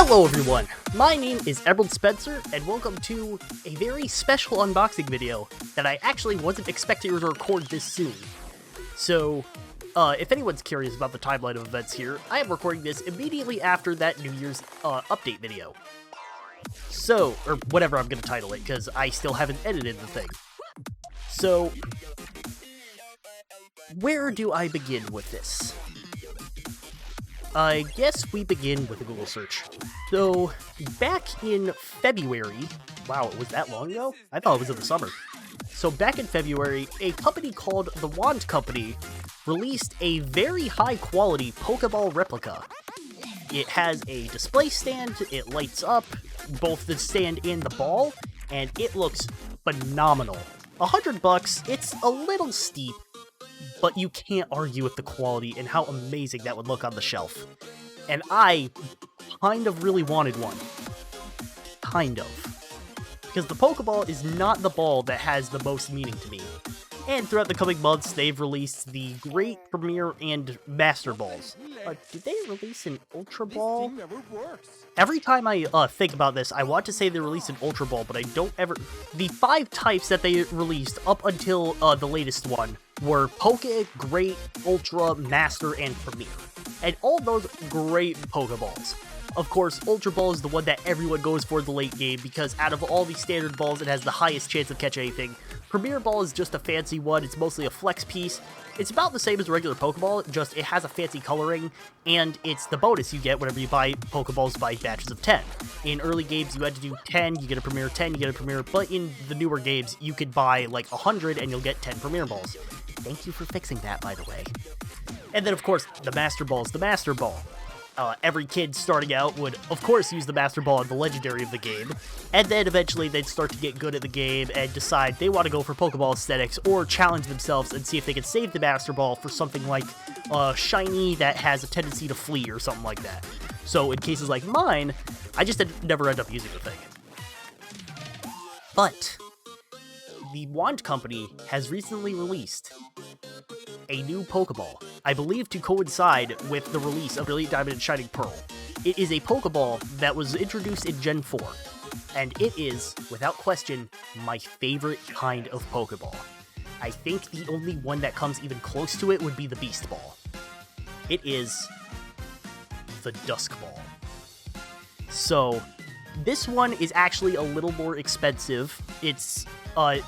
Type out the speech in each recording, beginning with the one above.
Hello everyone, my name is EmeraldSpencer, and welcome to a very special unboxing video that I actually wasn't expecting to record this soon. So, if anyone's curious about the timeline of events here, I am recording this immediately after that New Year's update video. So, or whatever I'm going to title it, because I still haven't edited the thing. So, where do I begin with this? I guess we begin with a Google search. So, back in February, wow, it was that long ago? I thought it was in the summer. So back in February, a company called The Wand Company released a very high quality Pokeball replica. It has a display stand, it lights up, both the stand and the ball, and it looks phenomenal. $100, it's a little steep, but you can't argue with the quality and how amazing that would look on the shelf. And I kind of really wanted one. Kind of. Because the Pokeball is not the ball that has the most meaning to me. And throughout the coming months, they've released the Great, Premier, and Master Balls. Did they release an Ultra Ball? Every time I think about this, I want to say they released an Ultra Ball, but I don't ever... The 5 types that they released up until the latest one were Poke, Great, Ultra, Master, and Premier. And all those great Pokeballs. Of course, Ultra Ball is the one that everyone goes for in the late game, because out of all the standard balls, it has the highest chance of catching anything. Premier Ball is just a fancy one, it's mostly a flex piece. It's about the same as a regular Pokeball, just it has a fancy coloring, and it's the bonus you get whenever you buy Pokeballs by batches of 10. In early games, you had to do 10, you get a Premier, 10, you get a Premier, but in the newer games, you could buy like 100 and you'll get 10 Premier Balls. Thank you for fixing that, by the way. And then, of course, the Master Ball is the Master Ball. Every kid starting out would, of course, use the Master Ball in the Legendary of the game, and then eventually they'd start to get good at the game and decide they want to go for Pokeball aesthetics or challenge themselves and see if they can save the Master Ball for something like shiny that has a tendency to flee or something like that. So in cases like mine, I just never end up using the thing. But the Wand Company has recently released a new Pokeball, I believe to coincide with the release of Brilliant Diamond and Shining Pearl. It is a Pokeball that was introduced in Gen 4, and it is, without question, my favorite kind of Pokeball. I think the only one that comes even close to it would be the Beast Ball. It is the Dusk Ball. So, this one is actually a little more expensive. It's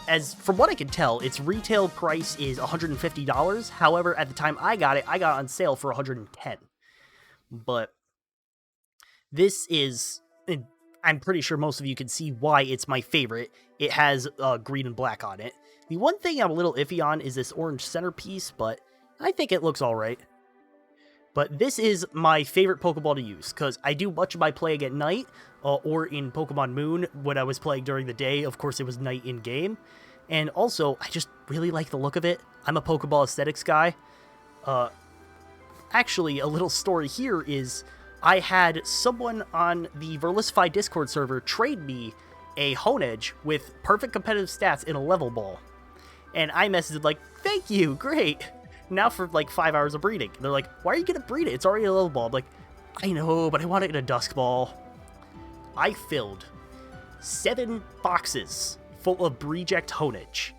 as from what I can tell, its retail price is $150. However, at the time I got it on sale for $110. But this is, I'm pretty sure most of you can see why it's my favorite. It has green and black on it. The one thing I'm a little iffy on is this orange centerpiece, but I think it looks alright. But this is my favorite Pokeball to use, because I do much of my playing at night, or in Pokemon Moon when I was playing during the day. Of course, it was night in-game. And also, I just really like the look of it. I'm a Pokeball aesthetics guy. Actually, a little story here is, I had someone on the Verlisify Discord server trade me a Honedge with perfect competitive stats in a level ball. And I messaged like, thank you, great! Now for like 5 hours of breeding. And they're like, why are you gonna breed it? It's already a level ball. I'm like, I know, but I want it in a Dusk Ball. I filled 7 boxes full of Breject Honedge.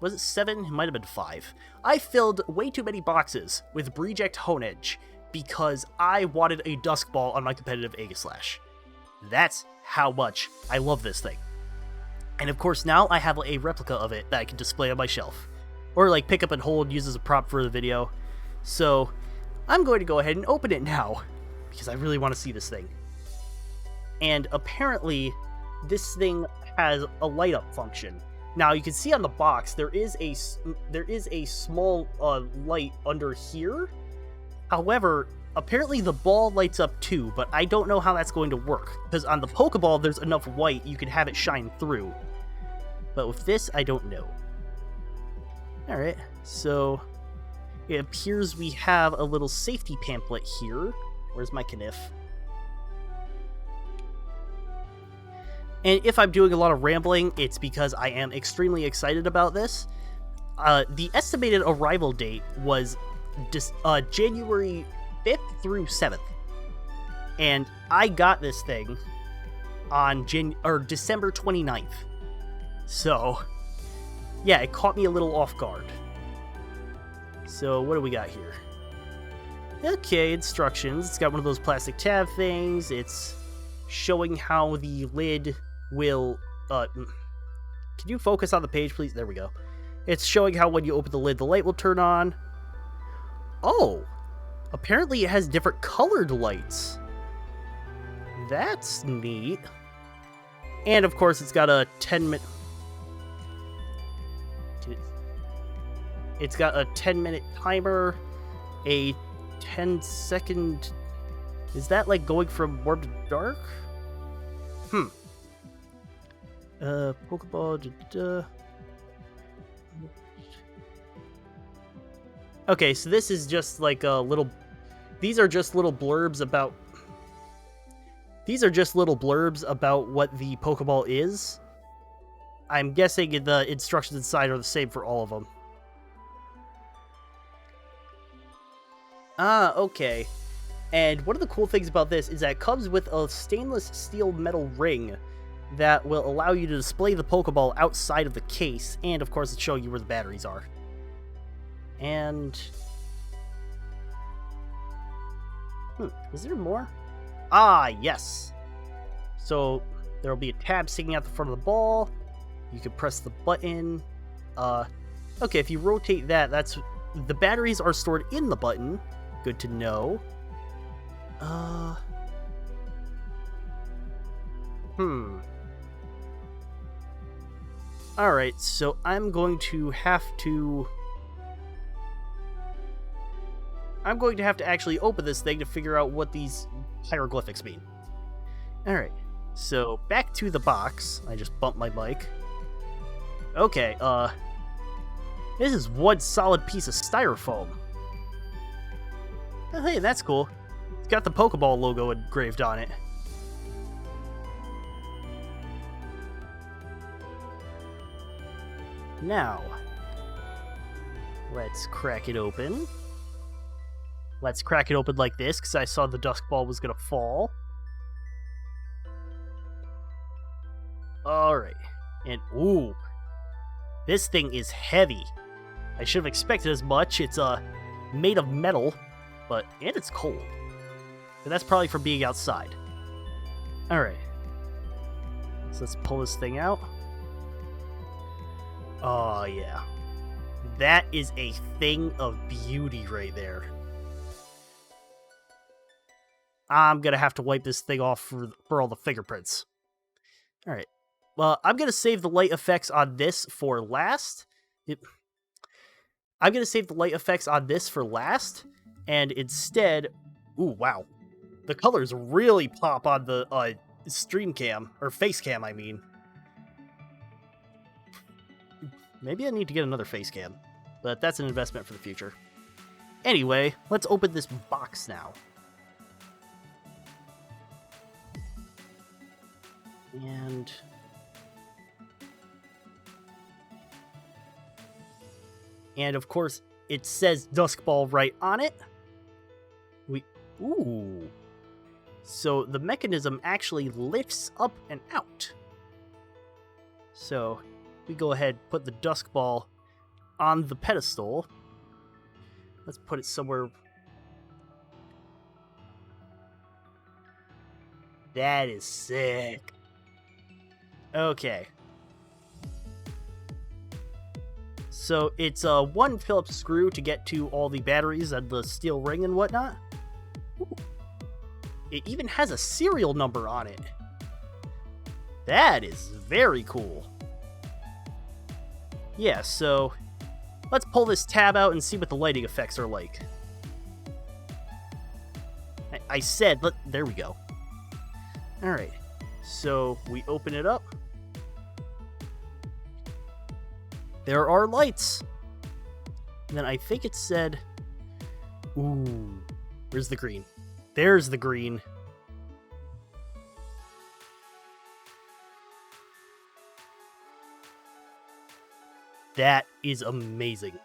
Was it 7? It might have been 5. I filled way too many boxes with Breject Honedge because I wanted a Dusk Ball on my competitive Aegislash. That's how much I love this thing. And of course now I have a replica of it that I can display on my shelf. Or like pick up and hold, use as a prop for the video. So I'm going to go ahead and open it now, because I really want to see this thing. And apparently this thing has a light up function. Now you can see on the box there is a small light under here. However, apparently the ball lights up too, but I don't know how that's going to work, because on the Pokeball there's enough white you can have it shine through. But with this, I don't know. Alright, so it appears we have a little safety pamphlet here. Where's my Kniff? And if I'm doing a lot of rambling, it's because I am extremely excited about this. The estimated arrival date was January 5th through 7th. And I got this thing on December 29th. So, yeah, it caught me a little off guard. So, what do we got here? Okay, instructions. It's got one of those plastic tab things. It's showing how the lid will... can you focus on the page, please? There we go. It's showing how when you open the lid, the light will turn on. Oh! Apparently it has different colored lights. That's neat. And, of course, it's got a 10-minute... It's got a 10-minute timer, a 10-second... Is that, like, going from warm to dark? Pokeball... Okay, so this is just, like, a little... These are just little blurbs about... These are just little blurbs about what the Pokeball is. I'm guessing the instructions inside are the same for all of them. Ah, okay. And one of the cool things about this is that it comes with a stainless steel metal ring that will allow you to display the Pokeball outside of the case, and of course it's showing you where the batteries are. And... is there more? Ah, yes! So, there'll be a tab sticking out the front of the ball. You can press the button. Okay, if you rotate that, that's... The batteries are stored in the button. Good to know. Alright, so I'm going to have to actually open this thing to figure out what these hieroglyphics mean. Alright, so back to the box. I just bumped my mic. Okay, this is one solid piece of styrofoam. Oh, hey, that's cool. It's got the Pokeball logo engraved on it. Now, let's crack it open. Let's crack it open like this, because I saw the Dusk Ball was going to fall. Alright. And, ooh. This thing is heavy. I should have expected as much. It's, made of metal, and it's cold. But that's probably from being outside. Alright. So let's pull this thing out. Oh, yeah. That is a thing of beauty right there. I'm gonna have to wipe this thing off for all the fingerprints. Alright. Well, I'm gonna save the light effects on this for last. I'm gonna save the light effects on this for last, and instead... Ooh, wow. The colors really pop on the stream cam, or face cam, I mean. Maybe I need to get another face cam, but that's an investment for the future. Anyway, let's open this box now. And of course, it says Dusk Ball right on it. Ooh. So the mechanism actually lifts up and out. So we go ahead, put the Dusk Ball on the pedestal. Let's put it somewhere. That is sick. Okay. So it's one Phillips screw to get to all the batteries and the steel ring and whatnot. Ooh. It even has a serial number on it. That is very cool. Yeah, so let's pull this tab out and see what the lighting effects are like. I said, there we go. Alright, so we open it up. There are lights. And then I think it said... Ooh, where's the green? There's the green. That is amazing.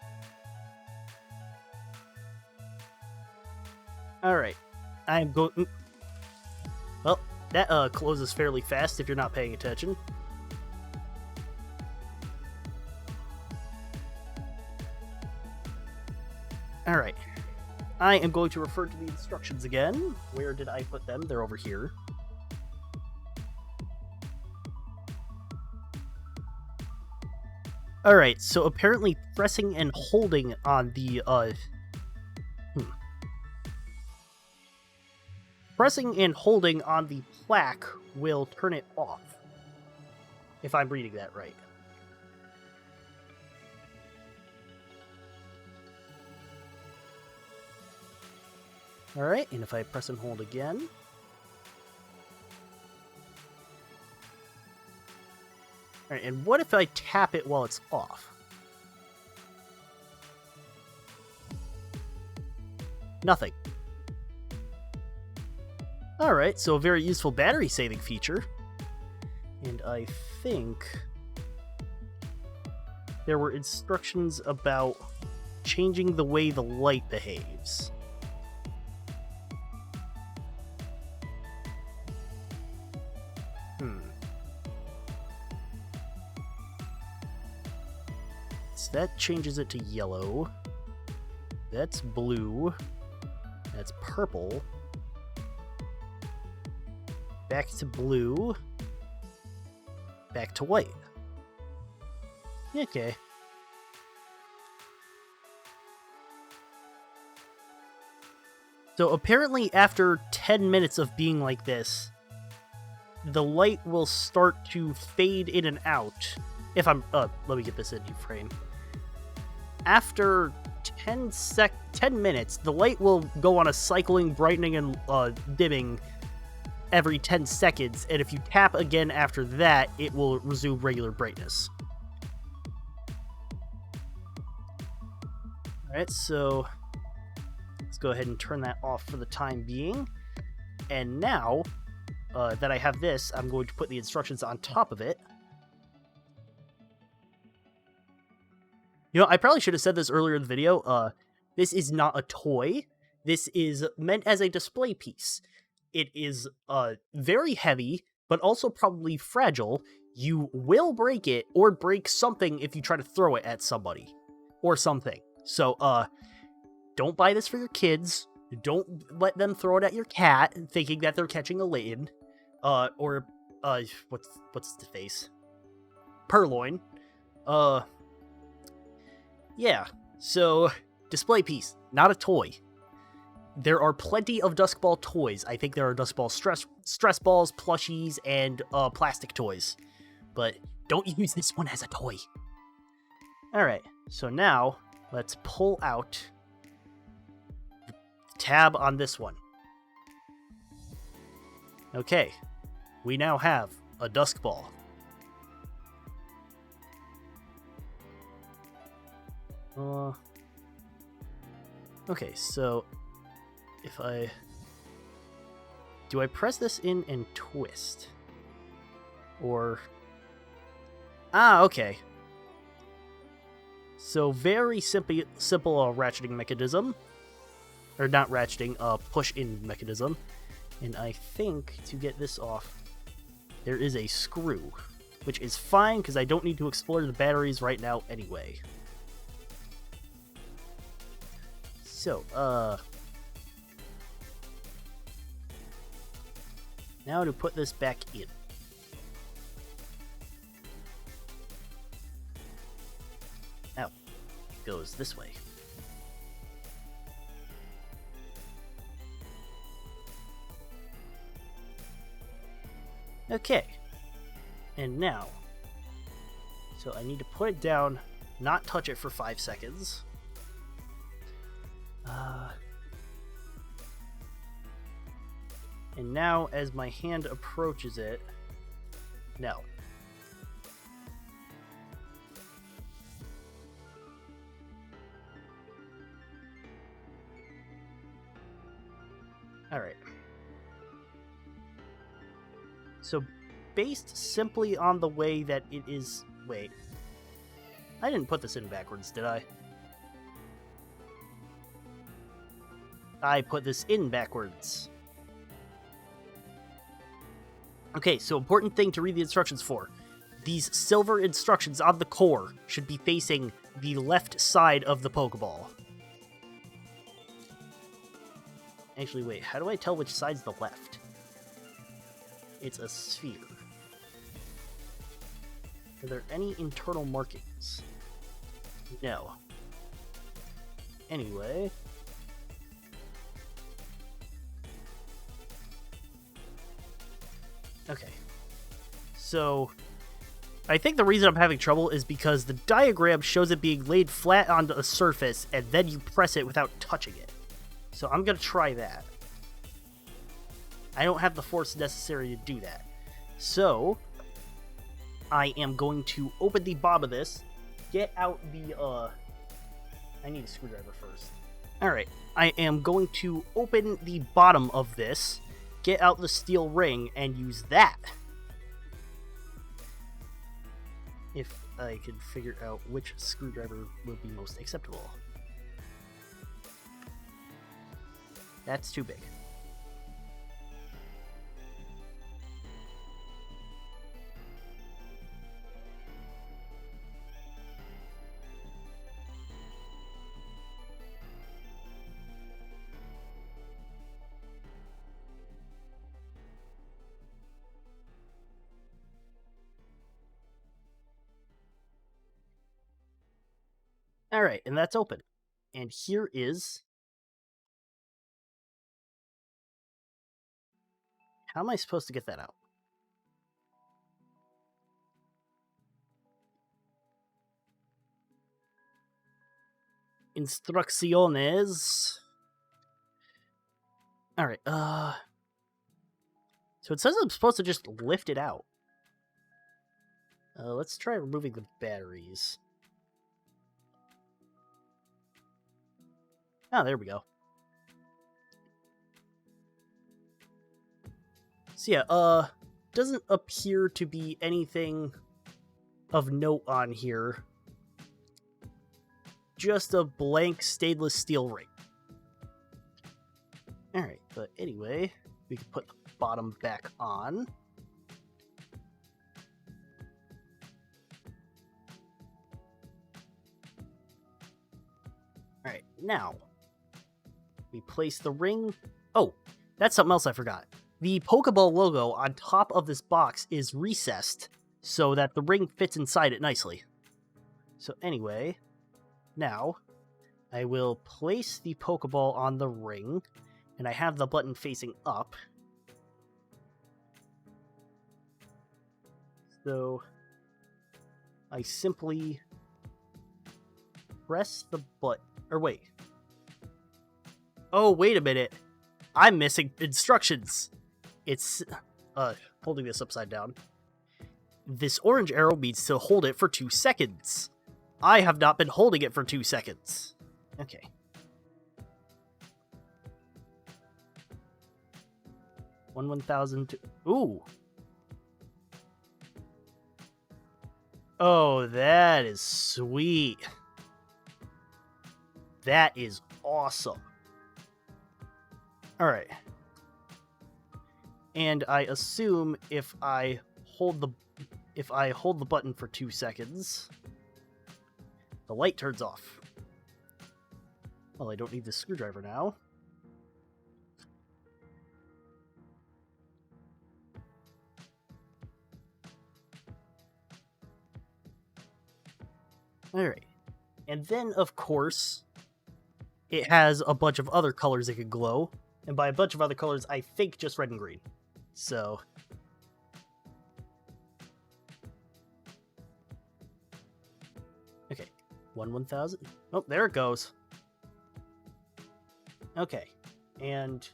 Alright. I'm going... That closes fairly fast if you're not paying attention. Alright. I am going to refer to the instructions again. Where did I put them? They're over here. Alright, so apparently pressing and holding on the, Pressing and holding on the plaque will turn it off. If I'm reading that right. Alright, and if I press and hold again... Alright, and what if I tap it while it's off? Nothing. Alright, so a very useful battery saving feature. And I think there were instructions about changing the way the light behaves. So that changes it to yellow. That's blue. That's purple. Back to blue. Back to white. Okay. So apparently after 10 minutes of being like this, the light will start to fade in and out. If I'm... let me get this in frame. After 10 minutes, the light will go on a cycling, brightening, and dimming every 10 seconds, and if you tap again after that, it will resume regular brightness. Alright, so let's go ahead and turn that off for the time being. And now that I have this, I'm going to put the instructions on top of it. You know, I probably should have said this earlier in the video. This is not a toy. This is meant as a display piece. It is very heavy, but also probably fragile. You will break it or break something if you try to throw it at somebody or something. So, don't buy this for your kids. Don't let them throw it at your cat thinking that they're catching a Layton. Or, what's the face? Purloin. Yeah, so, display piece, not a toy. There are plenty of Duskball toys. I think there are Duskball stress balls, plushies, and plastic toys. But don't use this one as a toy. Alright, so now, let's pull out the tab on this one. Okay, we now have a Duskball. Okay, so if I... Do I press this in and twist? Or... Ah, okay. So very simple ratcheting mechanism. Or not ratcheting, push-in mechanism. And I think to get this off, there is a screw. Which is fine, because I don't need to explore the batteries right now anyway. So, now to put this back in. Now, it goes this way. Okay. And now, so I need to put it down, not touch it for 5 seconds. And now, as my hand approaches it, no. Alright. So, based simply on the way that it is... Wait. I didn't put this in backwards, did I? I put this in backwards. Okay, so important thing to read the instructions for. These silver instructions on the core should be facing the left side of the Pokeball. Actually, wait, how do I tell which side's the left? It's a sphere. Are there any internal markings? No. Anyway. Okay. So, I think the reason I'm having trouble is because the diagram shows it being laid flat onto a surface, and then you press it without touching it. So I'm going to try that. I don't have the force necessary to do that. So, I am going to open the bottom of this, get out the, I need a screwdriver first. Alright, I am going to open the bottom of this, get out the steel ring, and use that. If I can figure out which screwdriver would be most acceptable. That's too big. Alright, and that's open. And here is... How am I supposed to get that out? Instrucciones. Alright, so it says I'm supposed to just lift it out. Let's try removing the batteries. Oh, there we go. So yeah, doesn't appear to be anything of note on here. Just a blank stainless steel ring. Alright, but anyway, we can put the bottom back on. Alright, now, we place the ring. Oh, that's something else I forgot. The Pokeball logo on top of this box is recessed so that the ring fits inside it nicely. So anyway, now I will place the Pokeball on the ring, and I have the button facing up. So I simply press the button, or wait. Oh, wait a minute. I'm missing instructions. It's, holding this upside down. This orange arrow means to hold it for 2 seconds. I have not been holding it for 2 seconds. Okay. 1,000. Ooh. Oh, that is sweet. That is awesome. Alright. And I assume if I hold the button for 2 seconds, the light turns off. Well, I don't need the screwdriver now. Alright. And then, of course, it has a bunch of other colors that can glow. And by a bunch of other colors, I think just red and green. So... Okay. 1,000. Oh, there it goes. Okay. And...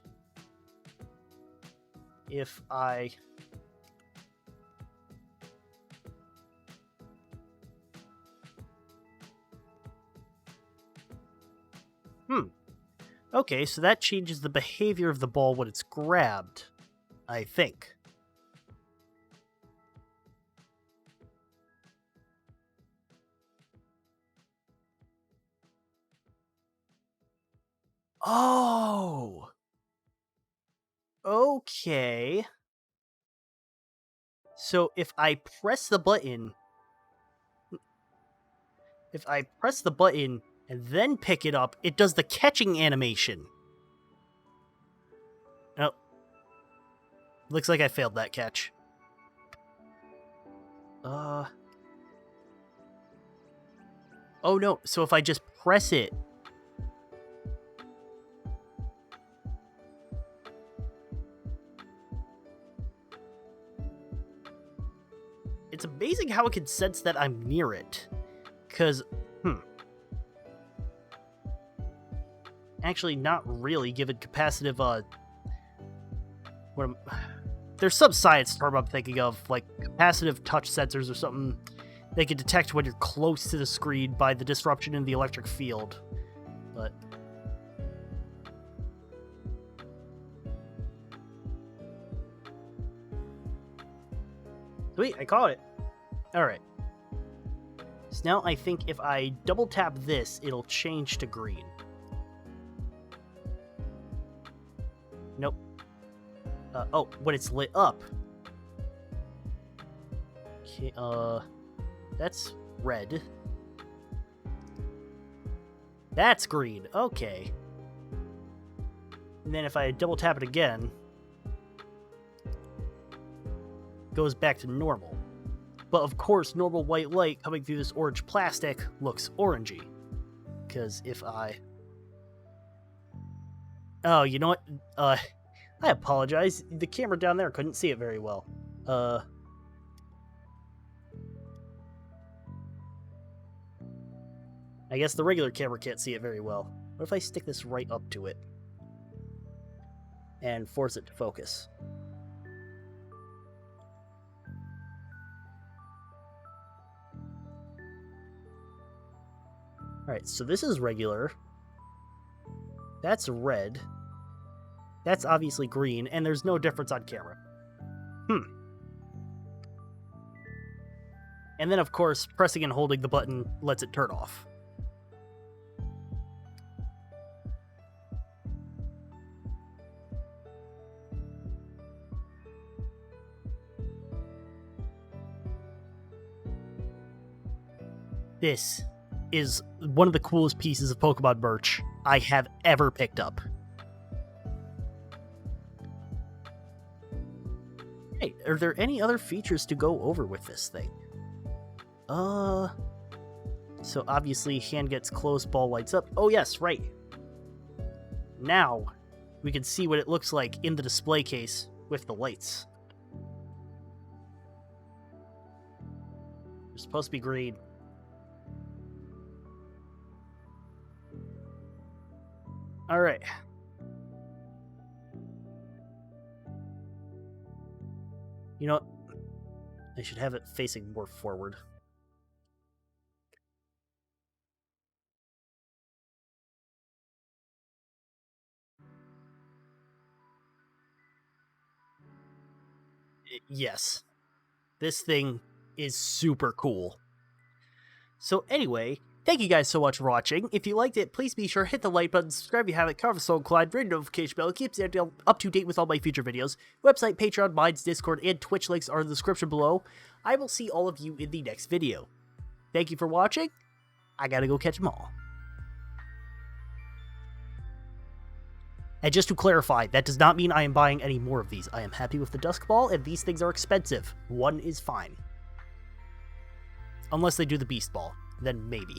if I... Okay, so that changes the behavior of the ball when it's grabbed, I think. Oh! Okay. So if I press the button... and then pick it up, it does the catching animation. Oh. Looks like I failed that catch. Oh no, so if I just press it... It's amazing how it can sense that I'm near it. Because, actually, not really, given capacitive, there's some science term I'm thinking of, like capacitive touch sensors or something. They can detect when you're close to the screen by the disruption in the electric field. But... Sweet, I caught it. Alright. So now I think if I double tap this, it'll change to green. Nope. Oh, when it's lit up. Okay, that's red. That's green, okay. And then if I double tap it again, goes back to normal. But of course, normal white light coming through this orange plastic looks orangey. Because if I... Oh, you know what? I apologize. The camera down there couldn't see it very well. I guess the regular camera can't see it very well. What if I stick this right up to it? And force it to focus? Alright, so this is regular. That's red. That's obviously green, and there's no difference on camera. And then, of course, pressing and holding the button lets it turn off. This is one of the coolest pieces of Pokemon merch I have ever picked up. Hey, are there any other features to go over with this thing? So obviously hand gets closed, ball lights up. Oh yes, right. Now we can see what it looks like in the display case with the lights. They're supposed to be green. Alright. You know what? I should have it facing more forward. Yes. This thing is super cool. So anyway, thank you guys so much for watching. If you liked it, please be sure to hit the like button, subscribe if you haven't, cover so inclined, ring the notification bell, keeps you up to date with all my future videos. Website, Patreon, Minds, Discord, and Twitch links are in the description below. I will see all of you in the next video. Thank you for watching. I gotta go catch them all. And just to clarify, that does not mean I am buying any more of these. I am happy with the Dusk Ball, and these things are expensive. One is fine. Unless they do the Beast Ball, then maybe.